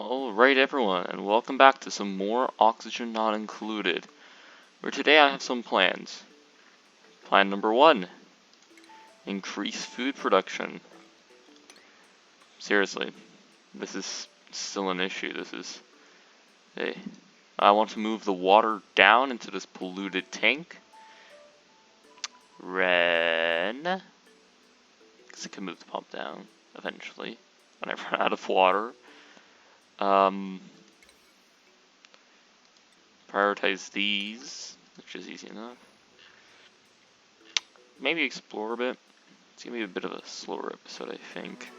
Alright everyone, and welcome back to some more Oxygen Not Included, where today I have some plans. Plan number 1, increase food production. Seriously, this is still an issue. Hey, I want to move the water down into this polluted tank. Ren, because I can move the pump down eventually when I run out of water. Prioritize these, which is easy enough. Maybe explore a bit. It's gonna be a bit of a slower episode, I think.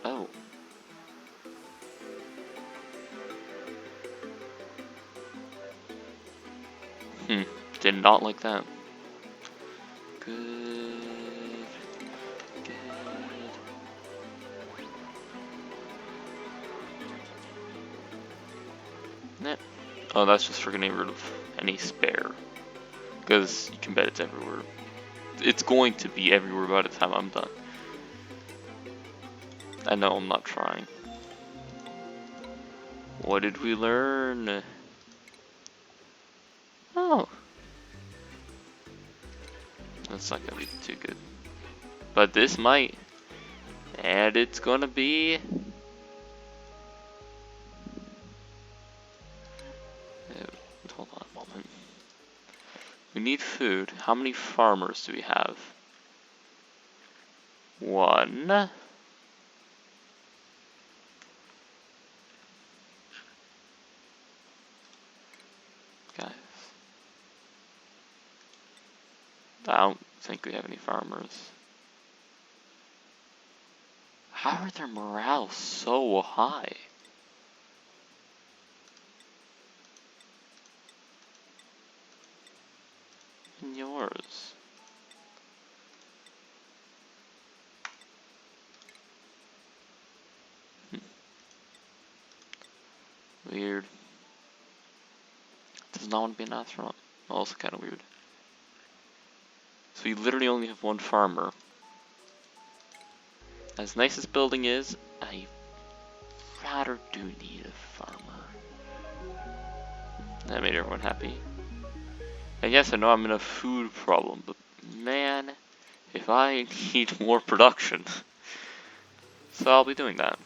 Oh. Did not like that. Good. Nah. Oh, that's just for getting rid of any spare. Because you can bet it's everywhere. It's going to be everywhere by the time I'm done. I know I'm not trying. What did we learn? Oh. That's not gonna be too good. But this might. And it's gonna be... Hold on a moment. We need food. How many farmers do we have? 1. Guys. I don't think we have any farmers. How are their morale so high? And yours. Weird. Does not want to be an astronaut. Also kind of weird. So we literally only have 1 farmer. As nice as building is, I rather do need a farmer. That made everyone happy. And yes, I know I'm in a food problem, but man, if I need more production. So I'll be doing that.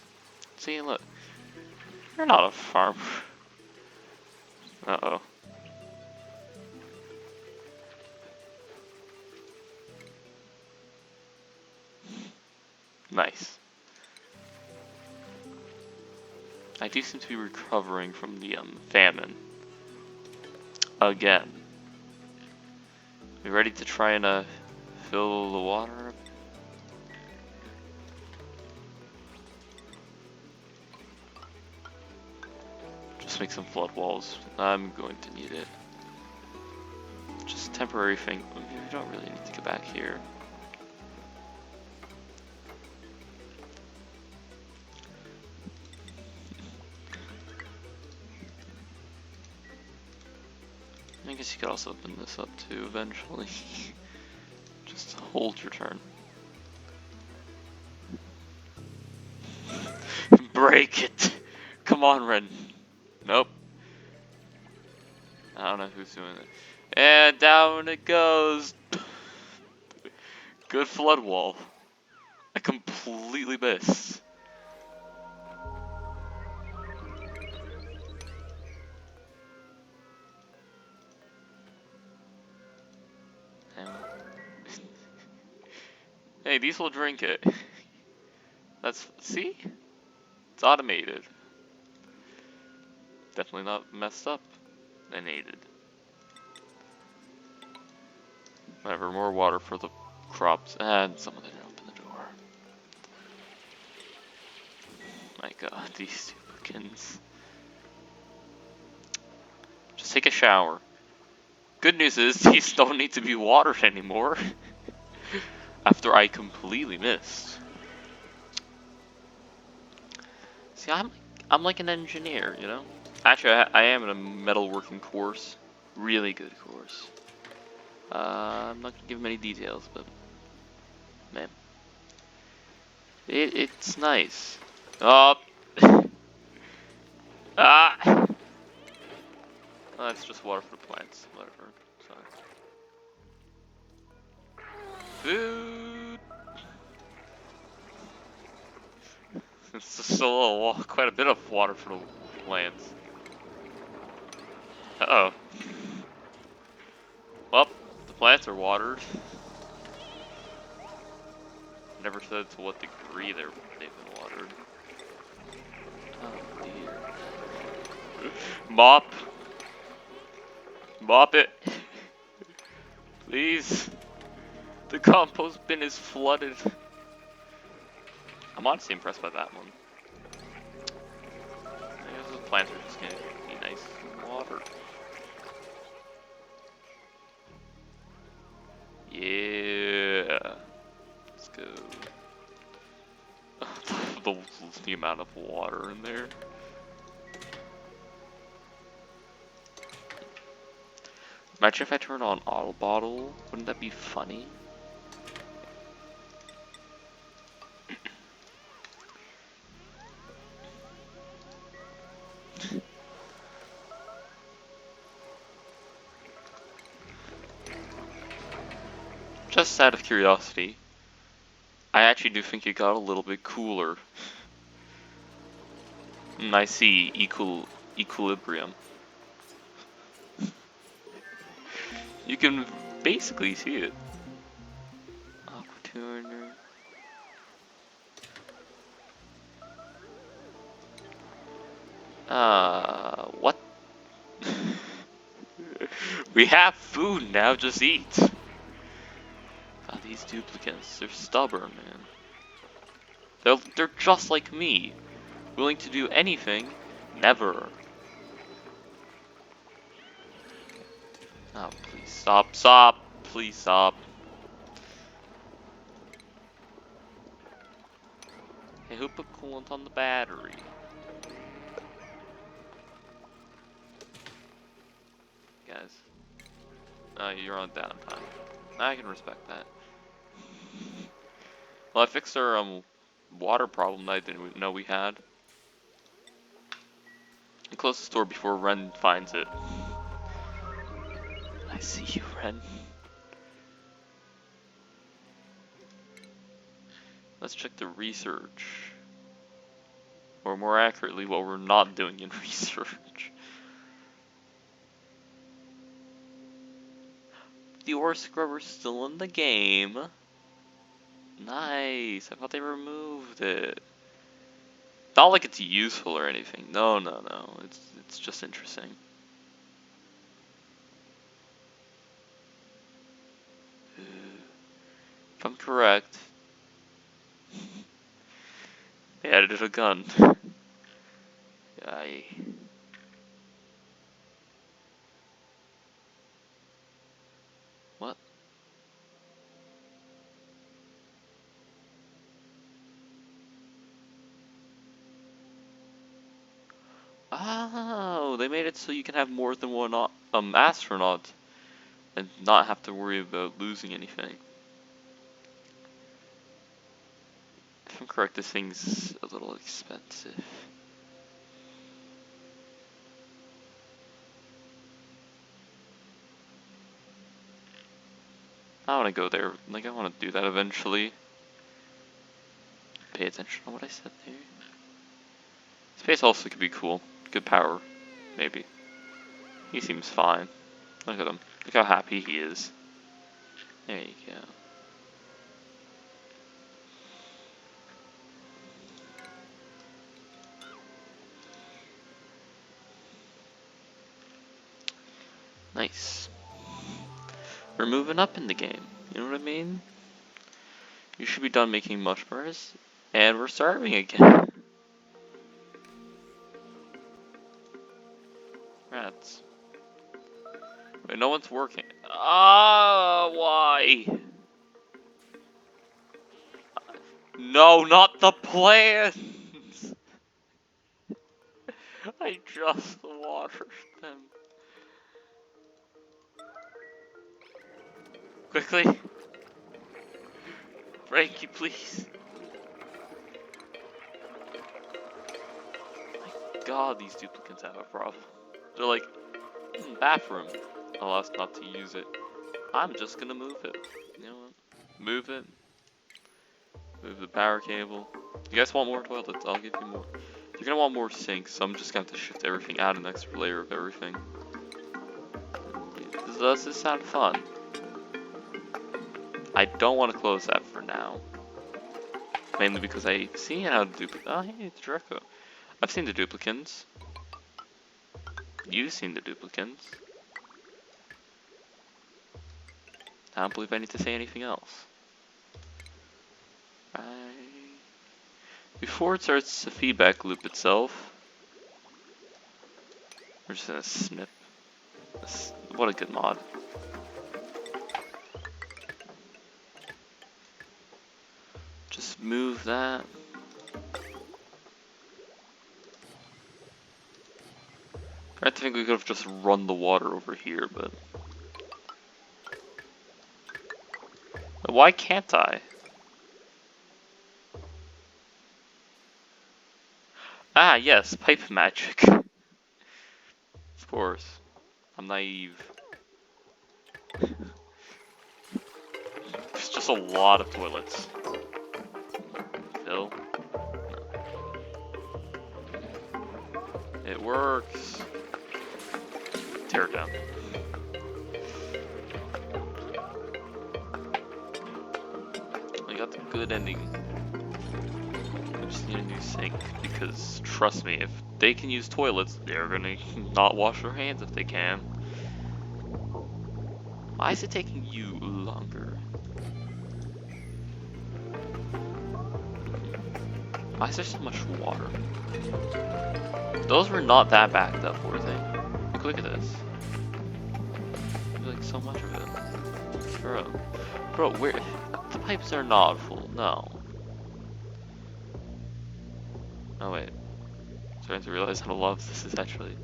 See, look. You're not a farmer. Uh-oh. Nice. I do seem to be recovering from the famine. Again. You ready to try and fill the water up? Just make some flood walls. I'm going to need it. Just a temporary thing. We don't really need to get back here. I guess you could also open this up too eventually. Just hold your turn. Break it! Come on, Ren. Nope. I don't know who's doing it. And down it goes! Good flood wall. I completely missed. Hey, these will drink it. That's, see? It's automated. Definitely not messed up. And aided. Whatever, more water for the crops. And someone didn't open the door. My god, these stupidkins. Just take a shower. Good news is, these don't need to be watered anymore. After I completely missed. See, I'm like an engineer, you know? Actually, I am in a metalworking course. Really good course. I'm not gonna give many details, but man, it's nice. Oh, Ah! Oh, that's just water for the plants. Whatever. Sorry. Food! It's just quite a bit of water for the plants. Uh-oh. Well, the plants are watered. Never said to what degree they've been watered. Oh dear. Mop! Mop it! Please! The compost bin is flooded. I'm honestly impressed by that one. I guess the plants are just gonna be nice and watered. Yeah. Let's go. the amount of water in there. Imagine if I turn on auto bottle. Wouldn't that be funny? Just out of curiosity, I actually do think it got a little bit cooler. I see equilibrium. You can basically see it. Aquaturner. What? We have food now, just eat. God, these duplicants, they're stubborn, man. They're just like me. Willing to do anything, never. Oh, please stop, stop, please stop. Hey, who put coolant on the battery? Guys. Oh, you're on downtime. I can respect that. Well, I fixed our water problem that I didn't know we had. And close the store before Ren finds it. I see you, Ren. Let's check the research. Or more accurately, what we're not doing in research. The ore scrubber's still in the game. Nice. I thought they removed it. Not like it's useful or anything. No, no, no. It's just interesting. If I'm correct, they added a gun. Aye. What? Oh, they made it so you can have more than one astronaut and not have to worry about losing anything. If I'm correct, this thing's a little expensive. I want to go there. Like, I want to do that eventually. Pay attention to what I said there. Space also could be cool. Good power. Maybe. He seems fine. Look at him. Look how happy he is. There you go. Nice. We're moving up in the game. You know what I mean? You should be done making mushrooms. And we're starving again. Rats. Wait, no one's working. Ah, why? No, not the plants! I just watered them. Quickly. Frankie, please. god, these duplicants have a problem. They're like, bathroom. Allow us not to use it. I'm just gonna move it. You know what? Move it. Move the power cable. You guys want more toilets? I'll give you more. You're gonna want more sinks, so I'm just gonna have to shift everything, add an extra layer of everything. Does this sound fun? I don't want to close that for now. Mainly because I've seen how to duplicate. Oh, hey, it's Draco. I've seen the duplicants. You've seen the duplicants. I don't believe I need to say anything else. Right. Before it starts the feedback loop itself, we're just gonna snip. What a good mod. Just move that. I think we could have just run the water over here, but why can't I? Ah, yes, pipe magic. Of course. I'm naive. There's just a lot of toilets. Fill? No. It works. Tear it down. We got the good ending. I just need a new sink because trust me, if they can use toilets, they're gonna not wash their hands if they can. Why is it taking you longer? Why is there so much water? Those were not that backed up, were they? Like, look at this. There's like so much of it. Bro, where? The pipes are not full, no. Oh wait. Starting to realize how love this is actually.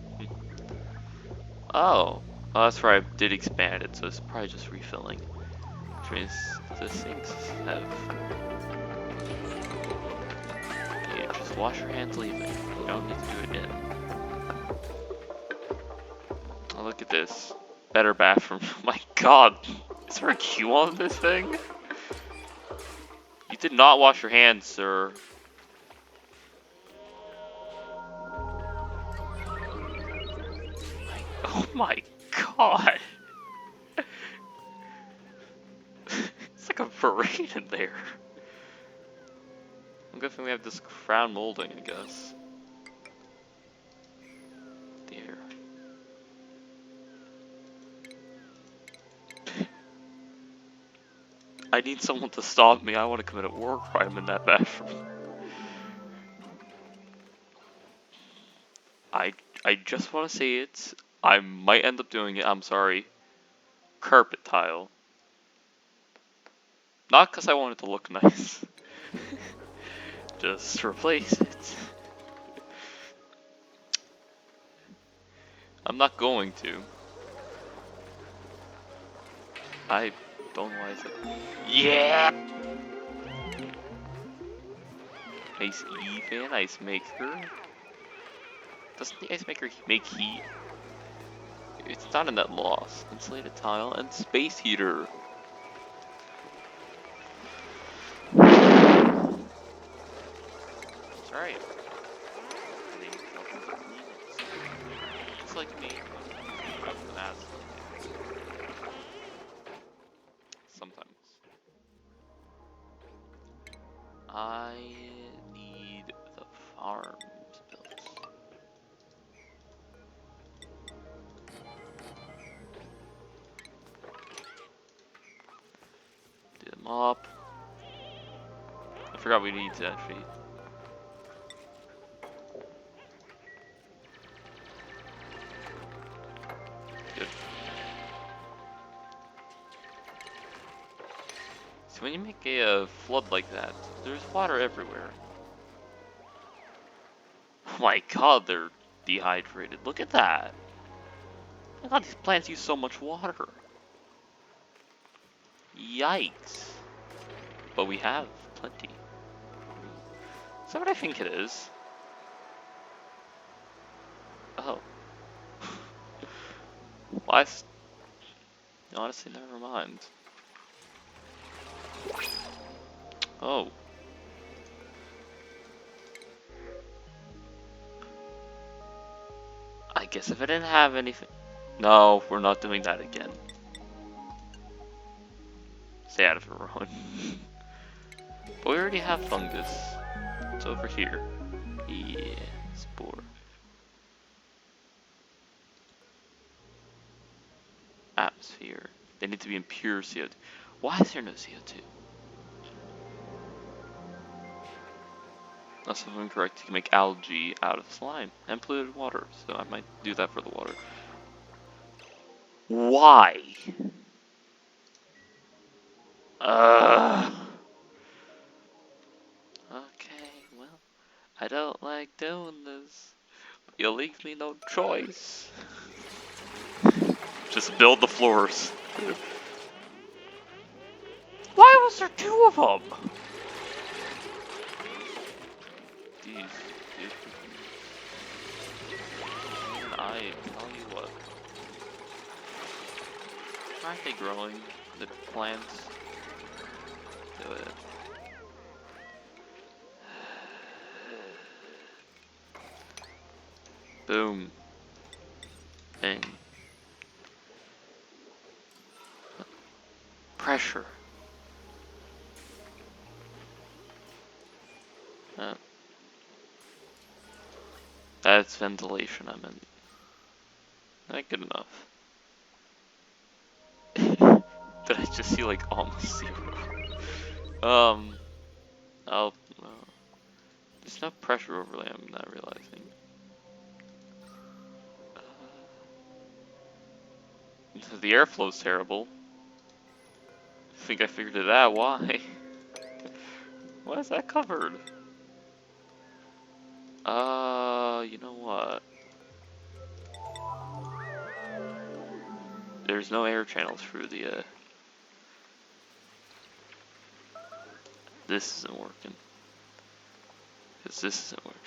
Oh. Oh, that's right, I did expand it, so it's probably just refilling. Which means the sinks have... Yeah, just wash your hands, leave it. You don't need to do it again. Oh, look at this. Better bathroom. My god. Is there a queue on this thing? You did not wash your hands, sir. Oh my god. It's like a parade in there. I'm guessing we have this crown molding, I guess. There. I need someone to stop me. I want to commit a war crime in that bathroom. I just want to say it. I might end up doing it. I'm sorry. Carpet tile. Not because I want it to look nice. Just replace it. I'm not going to. I don't know why I said. Yeah! Nice fan, ice maker. Doesn't the ice maker make heat? It's not in that loss. Insulated tile and space heater. That's right. Just like me. Sometimes. I need the farms built. Do the mop. I forgot we need to actually. Good. So when you make a flood like that, there's water everywhere. Oh my god, they're dehydrated. Look at that. Oh my god, these plants use so much water. Yikes. But we have plenty. Is that what I think it is? Oh. Why? Honestly, never mind. Oh. I guess if I didn't have anything... No, we're not doing that again. Stay out of it, Rowan. But we already have fungus. It's over here. Yeah, spore. Atmosphere. They need to be in pure CO2. Why is there no CO2? Unless I'm incorrect, you can make algae out of slime and polluted water, so I might do that for the water. Why? Ugh. Okay, well, I don't like doing this. You leave me no choice. Just build the floors. Why was there two of them? These. I tell you what. Aren't they growing? The plants? Do it. Boom. Bang. Pressure. Uh, that's ventilation, I meant. Not good enough. Did I just see like almost zero? I'll. There's no pressure overlay, I'm not realizing. The airflow's terrible. I think I figured it out. Why? Why is that covered? You know what? There's no air channels through the, This isn't working. Because this isn't working.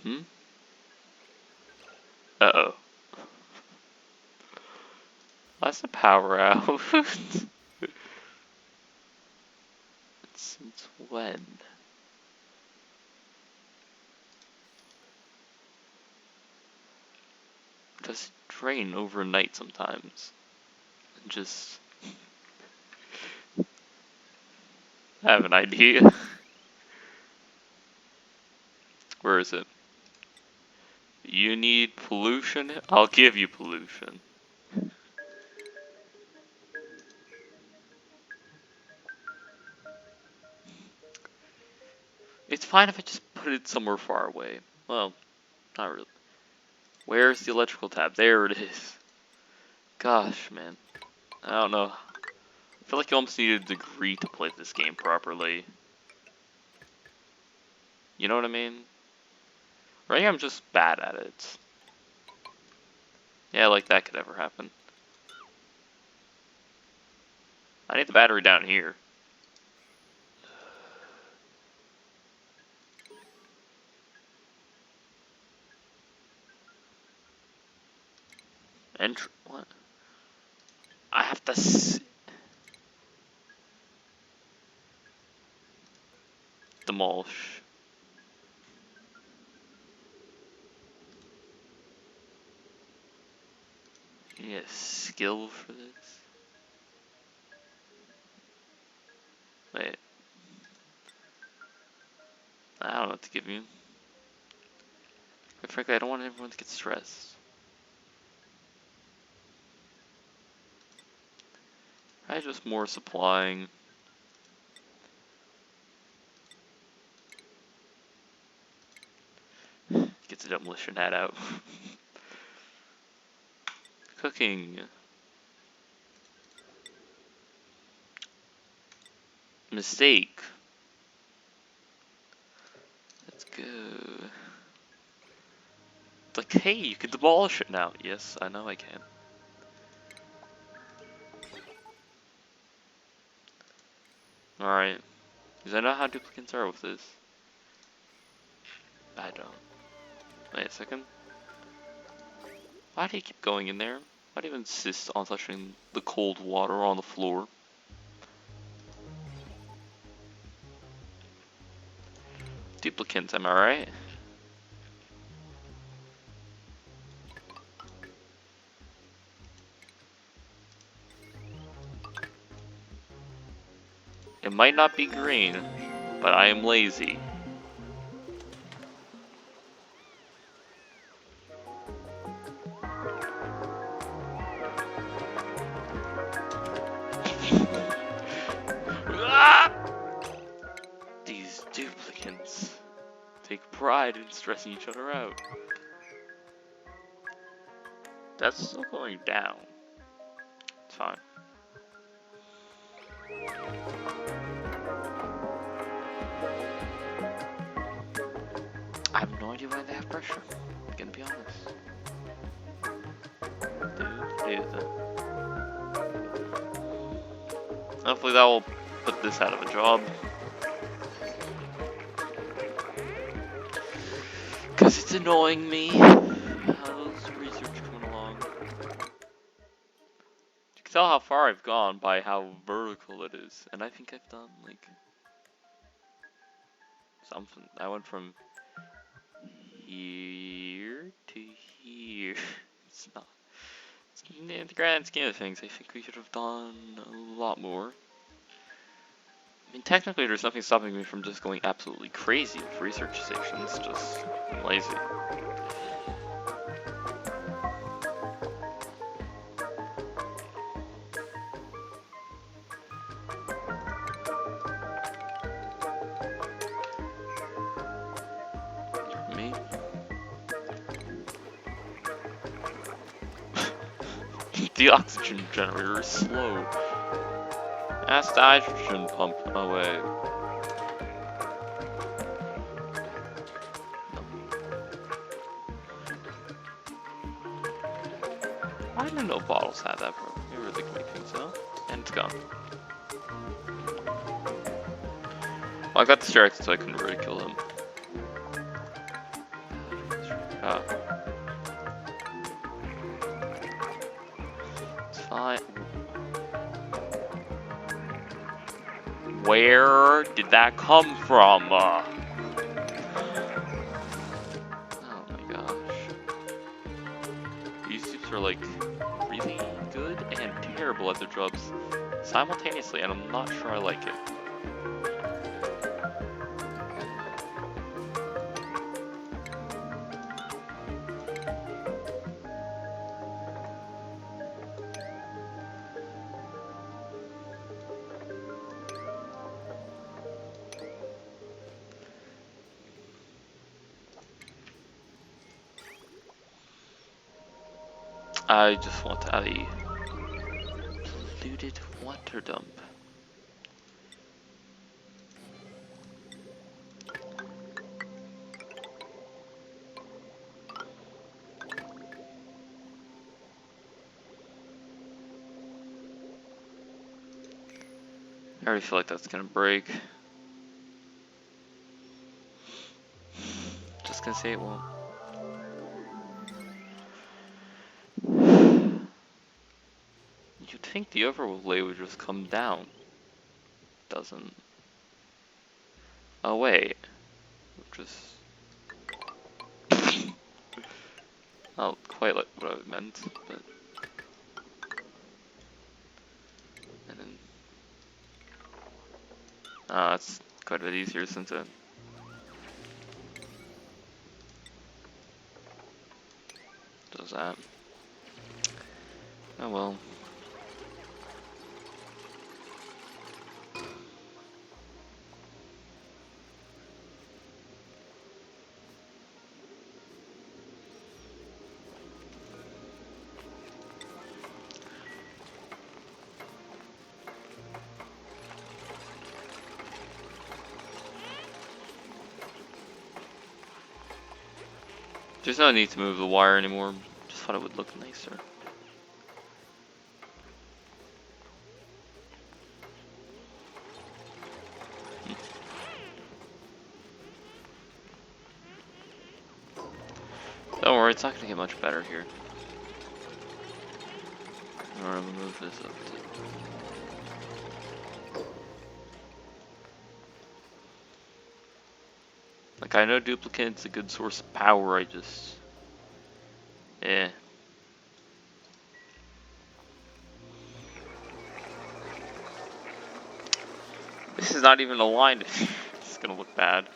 Hmm? Uh-oh. That's a power out. Since when? Does it drain overnight sometimes? And just... I have an idea. Where is it? You need pollution? I'll give you pollution. It's fine if I just put it somewhere far away. Well, not really. Where's the electrical tab? There it is. Gosh, man. I don't know. I feel like you almost need a degree to play this game properly. You know what I mean? Or maybe I'm just bad at it. Yeah, like that could ever happen. I need the battery down here. What? I have to demolish. You need a skill for this? Wait. I don't know what to give you. But frankly, I don't want everyone to get stressed. I just more supplying. Get the demolition hat out. Cooking. Mistake. Let's go. It's like, hey, you can demolish it now. Yes, I know I can. Alright. Because I know how duplicates are with this. I don't. Wait a second. Why do you keep going in there? Why do you insist on touching the cold water on the floor? Duplicants, am I right? It might not be green, but I am lazy. Ah! These duplicants take pride in stressing each other out. That's still going down. It's fine. I have no idea why they have pressure. I'm gonna be honest. Hopefully that will put this out of a job. Cause it's annoying me. How's research coming along? You can tell how far I've gone by how vertical it is. And I think I've done like something. I went from here to here. It's not. In the grand scheme of things, I think we should have done a lot more. I mean, technically, there's nothing stopping me from just going absolutely crazy with research stations. Just I'm lazy. Me. The oxygen generator is slow. Ask the hydrogen pump away. I didn't know bottles had that problem. You really can make things out. And it's gone. Well, I got distracted so I couldn't really kill him. It's fine. Where did that come from? Oh my gosh. These soups are like really good and terrible at their jobs simultaneously, and I'm not sure I like it. I just want to add a polluted water dump. I already feel like that's gonna break. Just gonna say it won't. You'd think the overlay would just come down. Doesn't. Oh wait. Just. Not quite like what I meant, but. And then. It's quite a bit easier, isn't it? Does that. Oh well. There's no need to move the wire anymore. Just thought it would look nicer. worry, it's not gonna get much better here. Alright, I'm gonna move this up too. Like, I know duplicate's a good source of power, I just... Eh. This is not even aligned. It's gonna look bad.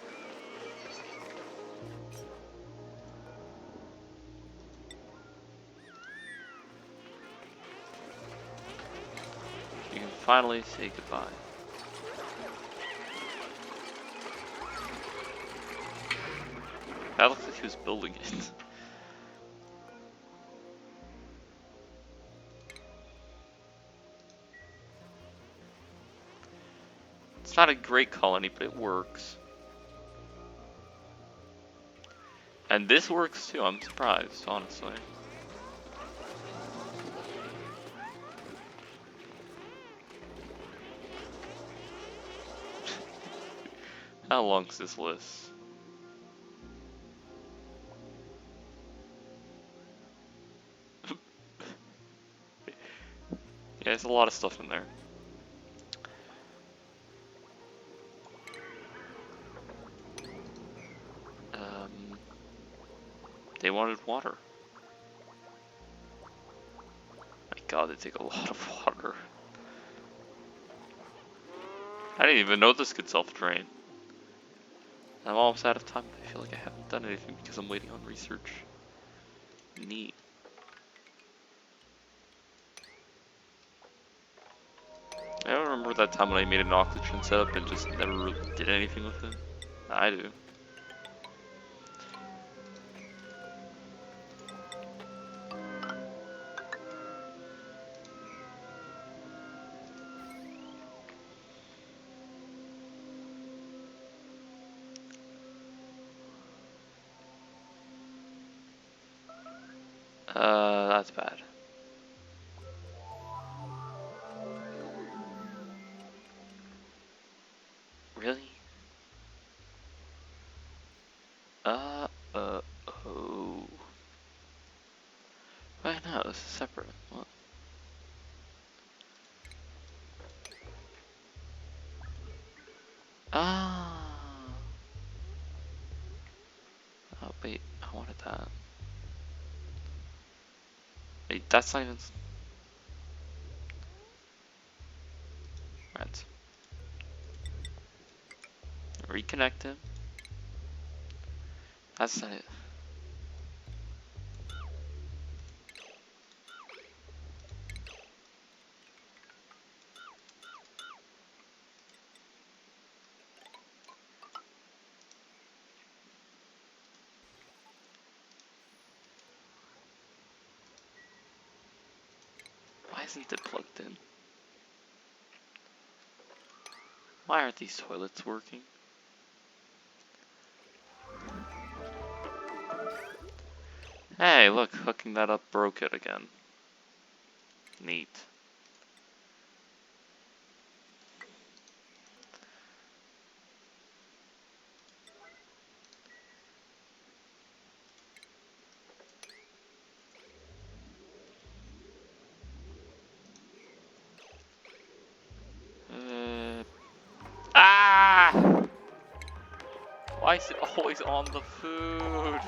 You can finally say goodbye. That looks like he was building it. It's not a great colony, but it works. And this works too, I'm surprised, honestly. How long's this list? Yeah, there's a lot of stuff in there. They wanted water. My god, they take a lot of water. I didn't even know this could self-drain. I'm almost out of time. I feel like I haven't done anything because I'm waiting on research. Neat. I don't remember that time when I made an oxygen setup and just never really did anything with it. I do. That's bad. Really? Oh. Why not? This is separate. What? Ah. Oh, wait. I wanted that. Wait, that's not even... Right. Reconnect him. That's not it. Why isn't it plugged in? Why aren't these toilets working? Hey, look, hooking that up broke it again. Neat. Ah! Why is it always on the food?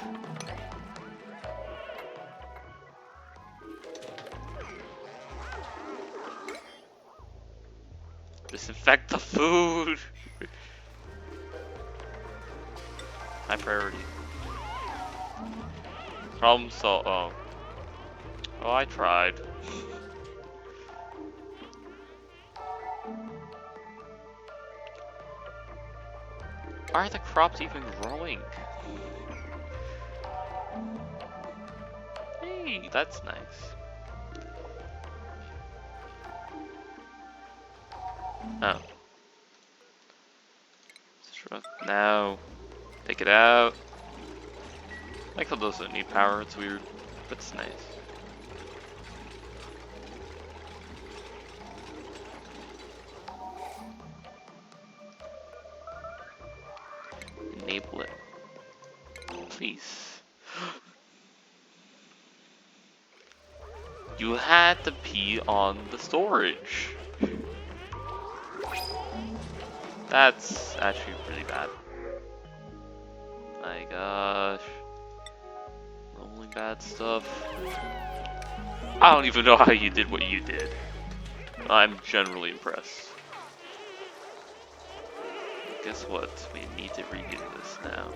Disinfect the food! High priority. Problem solved. Oh. Oh, I tried. Why are the crops even growing? Hey, that's nice. Oh. No. Take it out. Michael doesn't need power, it's weird, but it's nice. Enable it. Please. You had to pee on the storage. That's actually really bad. My gosh. Only bad stuff. I don't even know how you did what you did. I'm generally impressed. Guess what? We need to redo this now.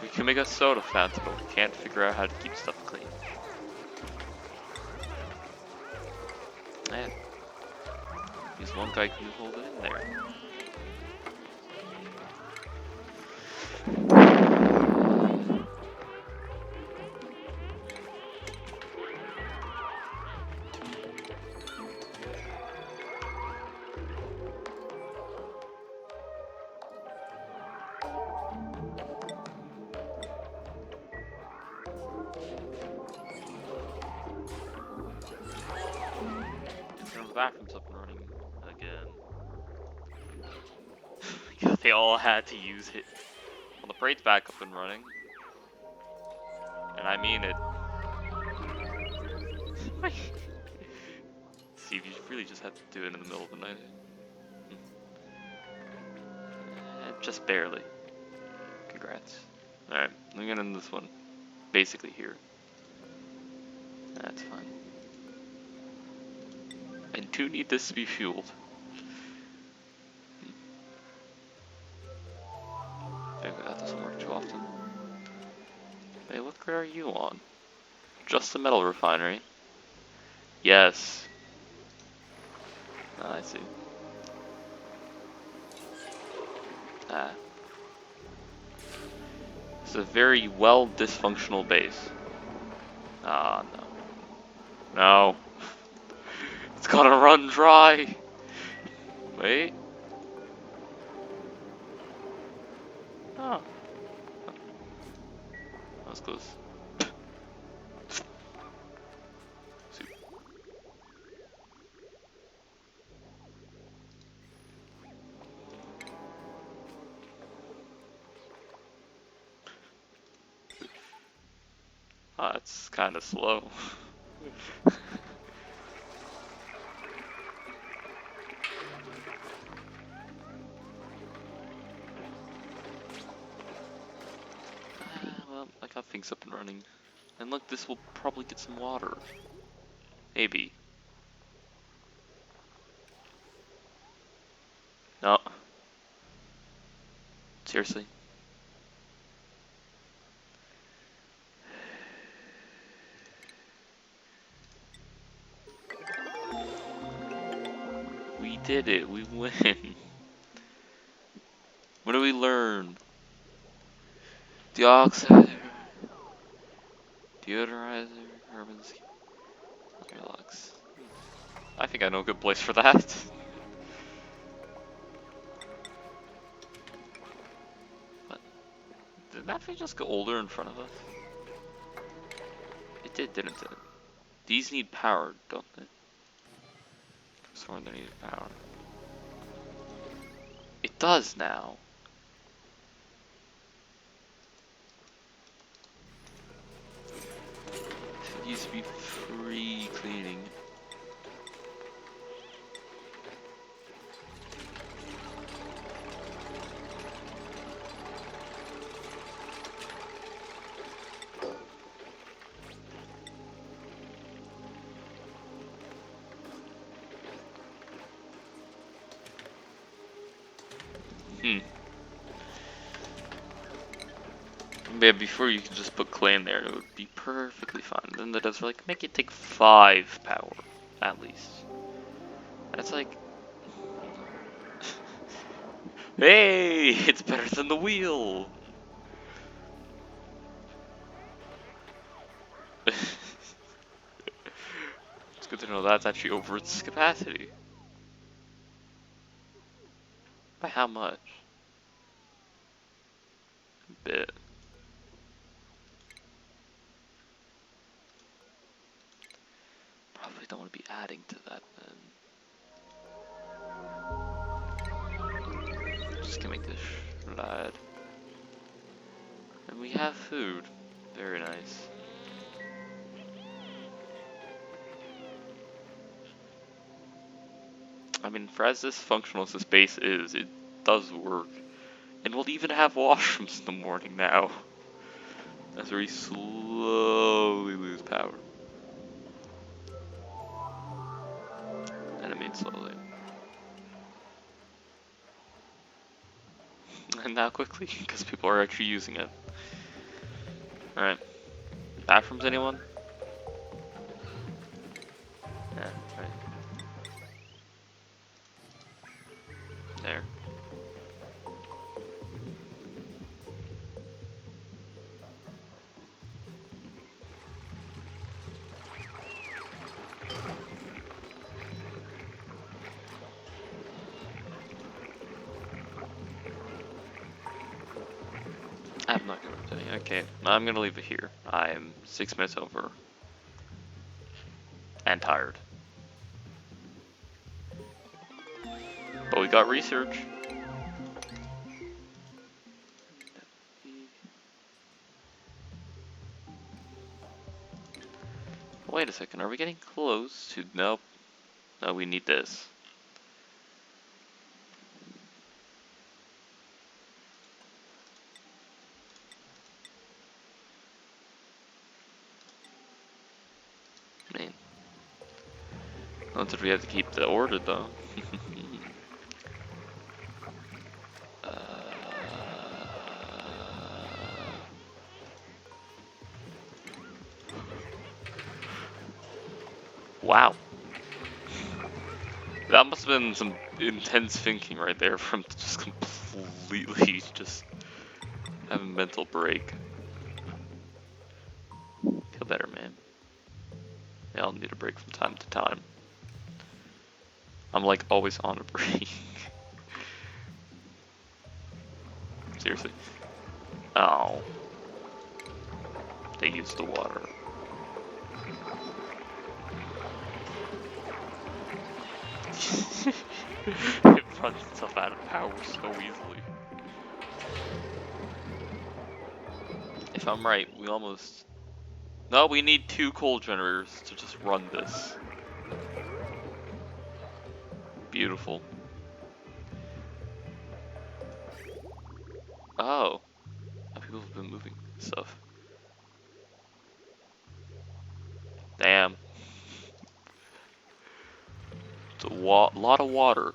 We can make a soda fountain, but we can't figure out how to keep stuff clean. Man, there's one guy who can hold it in there. The bathroom's up and running again. Yeah, they all had to use it. Well, the parade's back up and running. And I mean it. Steve, you really just had to do it in the middle of the night. Just barely. Congrats. Alright, I'm gonna end this one. Basically here. That's fine. I do need this to be fueled. That doesn't work too often. Hey, what grade are you on? Just the metal refinery. Yes. I see. Ah. It's a very well dysfunctional base. Ah, no. No. It's gonna run dry. Wait. Oh. That was close. Ah, it's kind of slow. Well, I got things up and running. And look, this will probably get some water. Maybe. No. Seriously. We did it. We win. What do we learn? Deoxidizer. Deodorizer. Urban scheme. Relax. I think I know a good place for that. What? Did that thing just go older in front of us? It did, didn't it? These need power, don't they? Sworn they needed power. It does now. It used to be free cleaning. Yeah, before you could just put clay in there, it would be perfectly fine. Then the devs were like, make it take 5 power, at least. That's like... Hey! It's better than the wheel! It's good to know that's actually over its capacity. By how much? A bit. Probably don't want to be adding to that then. just can make this slide. And we have food. Very nice. I mean, for as dysfunctional as this base is, it does work. And we'll even have washrooms in the morning now. As we slowly lose power. And I mean slowly. And now quickly, because people are actually using it. Alright. Bathrooms, anyone? Yeah, right. There. I'm not gonna tell you. Okay, I'm gonna leave it here. I am 6 minutes over. And tired. But we got research. Wait a second, are we getting close to... Nope. No, we need this. Man. Not that we have to keep the order though. Wow. That must have been some intense thinking right there from just completely just have a mental break. Feel better, man. Yeah, I'll need a break from time to time. I'm like always on a break. Seriously. Oh. They used the water. It runs itself out of power so easily. If I'm right, we almost... No, we need 2 coal generators to just run this. Beautiful. Oh. People have been moving stuff. Damn. It's a lot of water.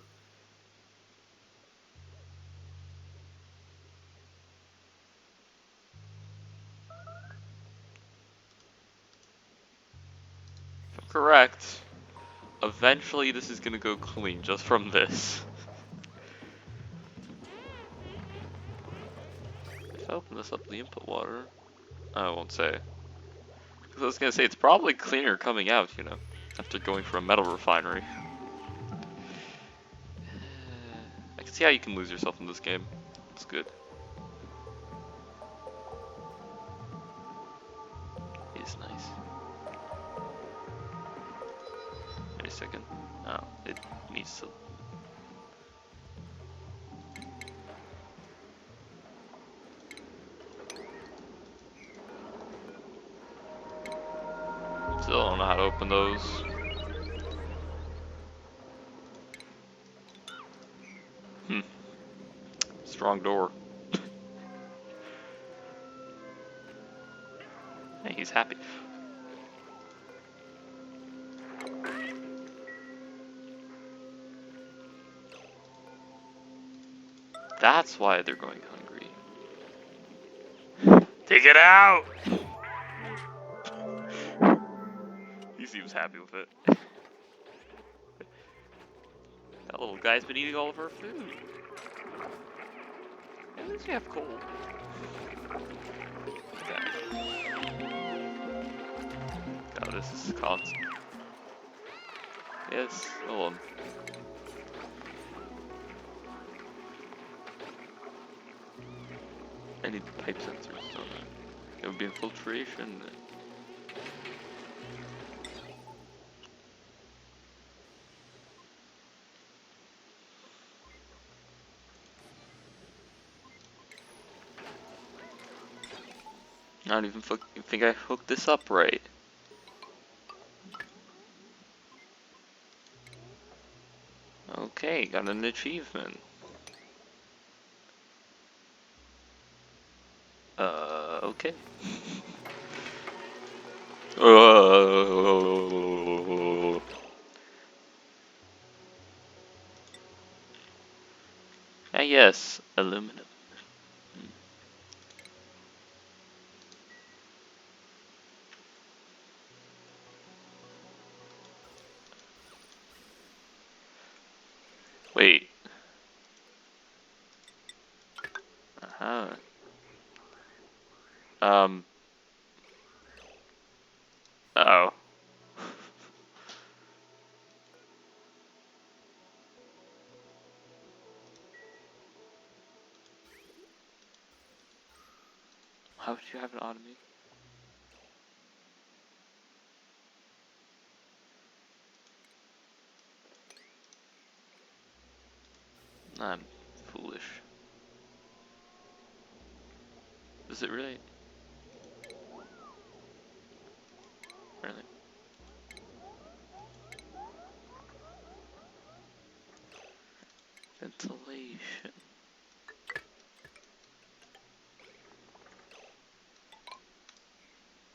If I'm correct, eventually this is gonna go clean just from this. If I open this up, the input water, I won't say. Because I was gonna say, it's probably cleaner coming out, you know, after going for a metal refinery. I can see how you can lose yourself in this game. It's good. It's nice. Wait a second. Oh, it needs to... Still don't know how to open those. Strong door. Hey, he's happy. That's why they're going hungry. Take it out! He seems happy with it. That little guy's been eating all of our food. At least we have coal. Oh, this is constant. Yes, hold on. I need pipe sensors, don't I? It would be infiltration. I don't even think I hooked this up right. Okay, got an achievement. Okay. Ah yes, aluminum. Wait. Uh-huh. Um. Uh-oh. How would you have it automate? I'm foolish. Is it really? Really? Ventilation.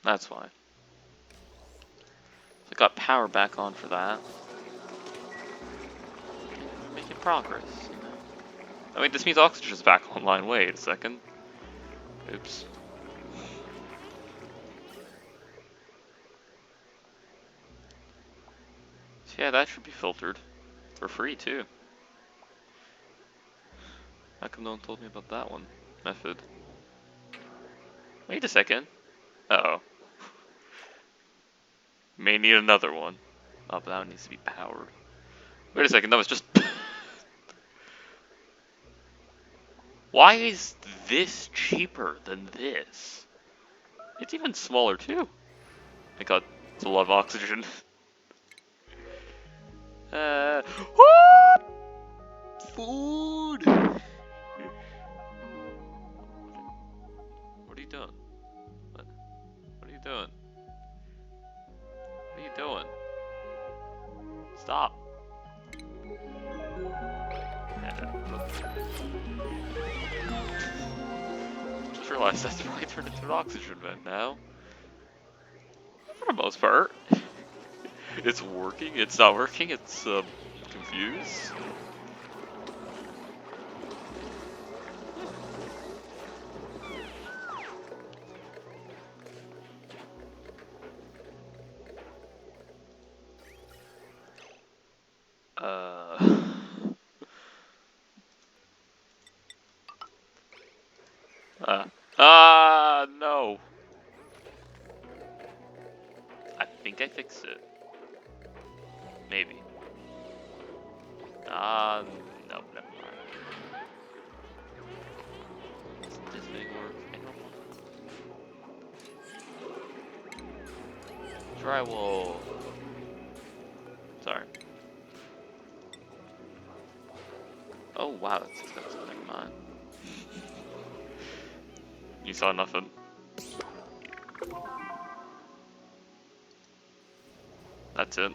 That's why. I got power back on for that. Making progress, you know? I mean, this means oxygen's back online. Wait a second. Oops. So yeah, that should be filtered. For free, too. How come no one told me about that one? Method. Wait a second. Uh-oh. May need another one. Oh, but that one needs to be powered. Wait a second, that was just... Why is this cheaper than this? It's even smaller, too. I got a lot of oxygen. uh... Food! What are you doing? What are you doing? What are you doing? Stop. Just realized that's probably turned into an oxygen vent now. For the most part. It's working, it's not working, it's confused. Uh... No. I think I fixed it. Maybe. No, never mind. This thing works. I don't want drywall. Sorry. Oh wow, that's expensive. Never mind. You saw nothing. That's it.